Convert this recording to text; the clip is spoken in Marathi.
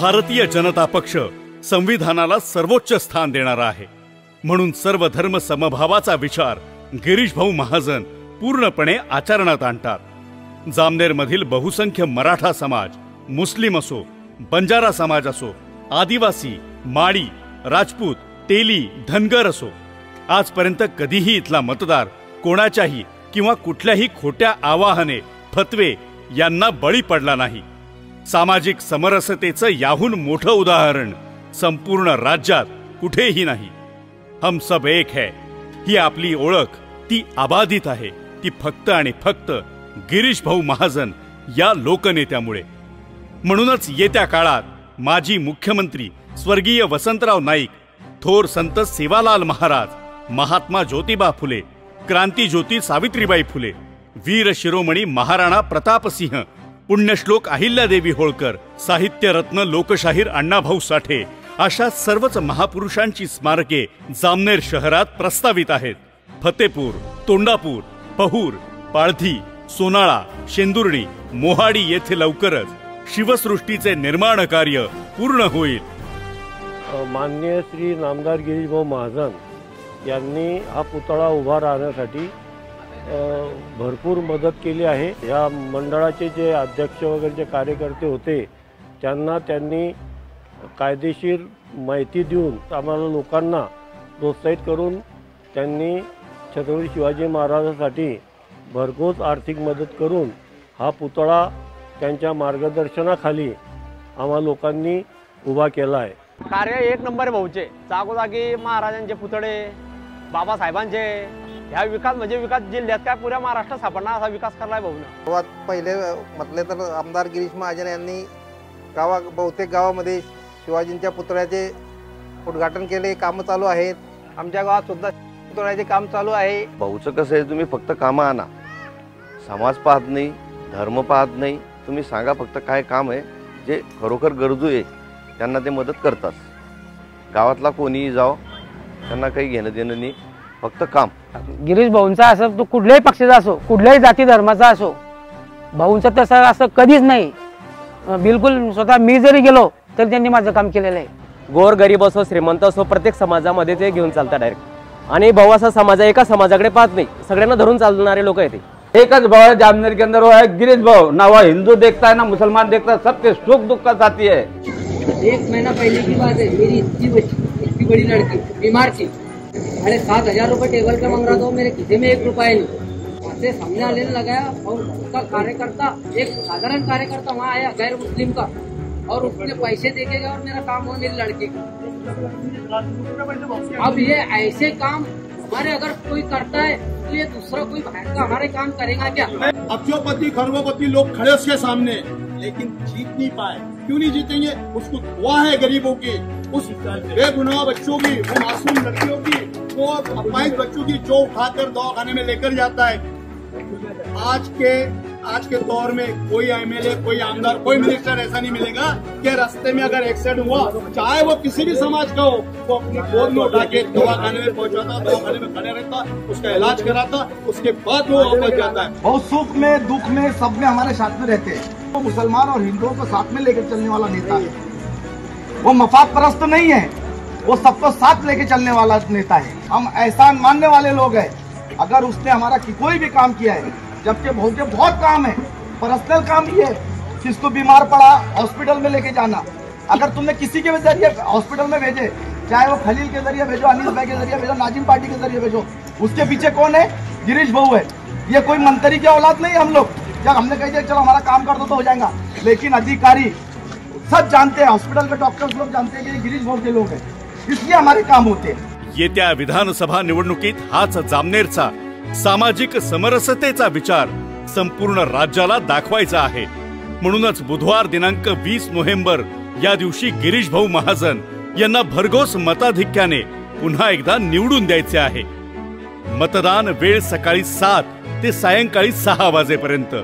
भारतीय जनता पक्ष संविधानाला सर्वोच्च स्थान देणारा आहे, म्हणून सर्व धर्म समभावाचा विचार गिरीश भाऊ महाजन पूर्णपणे आचरणात आणतात। जामनेरमधील बहुसंख्य मराठा समाज, मुस्लिम असो, बंजारा समाज असो, आदिवासी, माळी, राजपूत, तेली, धनगर असो, आजपर्यंत कधीही इथला मतदार कोणाच्याही किंवा कुठल्याही खोट्या आवाहने, फतवे यांना बळी पडला नाही। सामाजिक समरसतेचं याहून मोठं उदाहरण संपूर्ण राज्यात कुठेही नाही। हम सब एक है ही आपली ओळख ती अबाधित आहे, ती फक्त आणि फक्त गिरीश भाऊ महाजन या लोकनेत्यामुळे। म्हणूनच येत्या काळात माजी मुख्यमंत्री स्वर्गीय वसंतराव नाईक, थोर संत सेवालाल महाराज, महात्मा ज्योतिबा फुले, क्रांतिज्योती सावित्रीबाई फुले, वीर शिरोमणी महाराणा प्रतापसिंह, पुण्यश्लोक अहिल्यादेवी होळकर, साहित्यरत्न लोकशाहीर अण्णाभाऊ साठे अशा सर्वच महापुरुषांची स्मारके जामनेर शहरात प्रस्तावित आहेत। फतेपूर, तोंडापूर, पहूर, पाळधी, सोनाळा, शेंदुर्णी, मोहाडी येथे लवकरच शिवसृष्टीचे निर्माण कार्य पूर्ण होईल। माननीय श्री नामदार गिरीश भाऊ महाजन यांनी हा पुतळा उभा राहण्यासाठी भरपूर मदत केली आहे। या मंडळाचे जे अध्यक्ष वगैरे जे कार्यकर्ते होते त्यांना त्यांनी कायदेशीर माहिती देऊन आम्हाला लोकांना प्रोत्साहित करून त्यांनी छत्रपती शिवाजी महाराजांसाठी भरघोस आर्थिक मदत करून हा पुतळा त्यांच्या मार्गदर्शनाखाली आम्हा लोकांनी उभा केला आहे। कार्य एक नंबर भाऊचे, जागोजागी महाराजांचे पुतळे, बाबासाहेबांचे, ह्या विकास म्हणजे विकास जिल्ह्यात काय पुऱ्या महाराष्ट्रात सापडणार असा विकास करलाय भाऊने। सर्वात पहिले म्हटले तर आमदार गिरीश महाजन यांनी बहुतेक गावामध्ये शिवाजींच्या पुतळ्याचे उद्घाटन केले, काम चालू आहेत। आमच्या गावात सुद्धा पुतळ्याचे काम चालू आहे। भाऊचं कसं आहे, तुम्ही फक्त कामं आणा, समाज पाहत नाही, धर्म पाहत नाही, तुम्ही सांगा फक्त काय काम आहे जे खरोखर गरजू आहे त्यांना ते मदत करतात। गावातला कोणीही जाओ, त्यांना काही घेणं देणं नाही, फक्त काम। गिरीश भाऊंचा असं तो कुठल्याही पक्षाचा असो, कुठल्याही जाती धर्माचा असो, भाऊंचा तसं असं कधीच नाही। बिलकुल स्वतः मी जरी गेलो तरी त्यांनी माझं काम केलेलं आहे। गोर गरीब असो, श्रीमंत असो, प्रत्येक समाजामध्ये ते घेऊन चालतात डायरेक्ट। आणि भाऊ असा समाज एका समाजाकडे पाहत नाही, सगळ्यांना धरून चालणारे लोक आहेत। एक भाव है जामनेर के अंदर, वो है गिरीश भाऊ। ना वह हिंदू देखता है ना मुसलमान देखता है, सबके सुख दुख का साथी है। एक महीना पहले की बात है, मेरी इतनी बड़ी लड़की बीमार थी, अरे 7,000 रुपए टेबल पे मांग रहा था, मेरे खीसे में 1 रुपया नहीं। वहाँ से सामने आने लगाया और उसका कार्यकर्ता, एक साधारण कार्यकर्ता वहाँ आया गैर मुस्लिम का, और उसने पैसे देके गया और मेरा काम हुआ मेरी लड़की का। अब ये ऐसे काम हमारे अगर कोई करता है तो ये दूसरा कोई बाहर का हमारे काम करेगा क्या? अक्षोपति खरबोपति लोग खड़े उसके सामने, लेकिन जीत नहीं पाए। क्यों नहीं जीतेंगे? उसको दुआ है गरीबों की, उस बेगुनाह बच्चों की, वो मासूम लड़कियों की, वो अपाहिज बच्चों की जो उठाकर दवाखाने में लेकर जाता है। आज के दौर में कोई एमएलए, कोई आमदार, कोई मिनिस्टर ऐसा नहीं मिलेगा कि रास्ते में अगर एक्सीडेंट हुआ, चाहे वो किसी भी समाज का हो, वो अपनी गोद में उठा के दवाखाने में पहुंचाता, दवाखाने में खड़े रहता, उसका इलाज कराता, उसके बाद वो वापस जाता है। बहुत सुख में दुख में सब में हमारे साथ में रहते हैं। वो मुसलमान और हिंदुओं को साथ में लेकर चलने वाला नेता है। वो मफाद परस्त नहीं है, वो सबको साथ लेके चलने वाला नेता है। हम एहसान मानने वाले लोग हैं। अगर उसने हमारा कोई भी काम किया है, जबकि बहुत काम है, पर्सनल काम ही है, किसको बीमार पड़ा हॉस्पिटल में लेके जाना, अगर तुमने किसी के जरिए हॉस्पिटल में भेजे, चाहे वो खलील के जरिए भेजो, अनिल भाई के जरिए भेजो, नाजिम पार्टी के जरिए भेजो, उसके पीछे कौन है? गिरीश भाऊ है। ये कोई मंत्री की औलाद नहीं। हम लोग जब हमने कह दिया चलो हमारा काम कर दो तो हो जाएगा, लेकिन अधिकारी सब जानते हैं, हॉस्पिटल के डॉक्टर्स लोग जानते हैं कि गिरीश भाऊ के लोग हैं, इसलिए हमारे काम होते हैं। येत्या विधानसभा निवडणुकीत हाच जामनेरचा सामाजिक समरसतेचा विचार संपूर्ण राज्याला दाखवायचा आहे। म्हणूनच बुधवार दिनांक 20 नोव्हेंबर या दिवशी गिरीश भाऊ महाजन यांना भरघोस मताधिक्याने पुन्हा एकदा निवडून द्यायचे आहे। मतदान वेळ सकाळी 7 ते सायंकाळी 6 वाजेपर्यंत।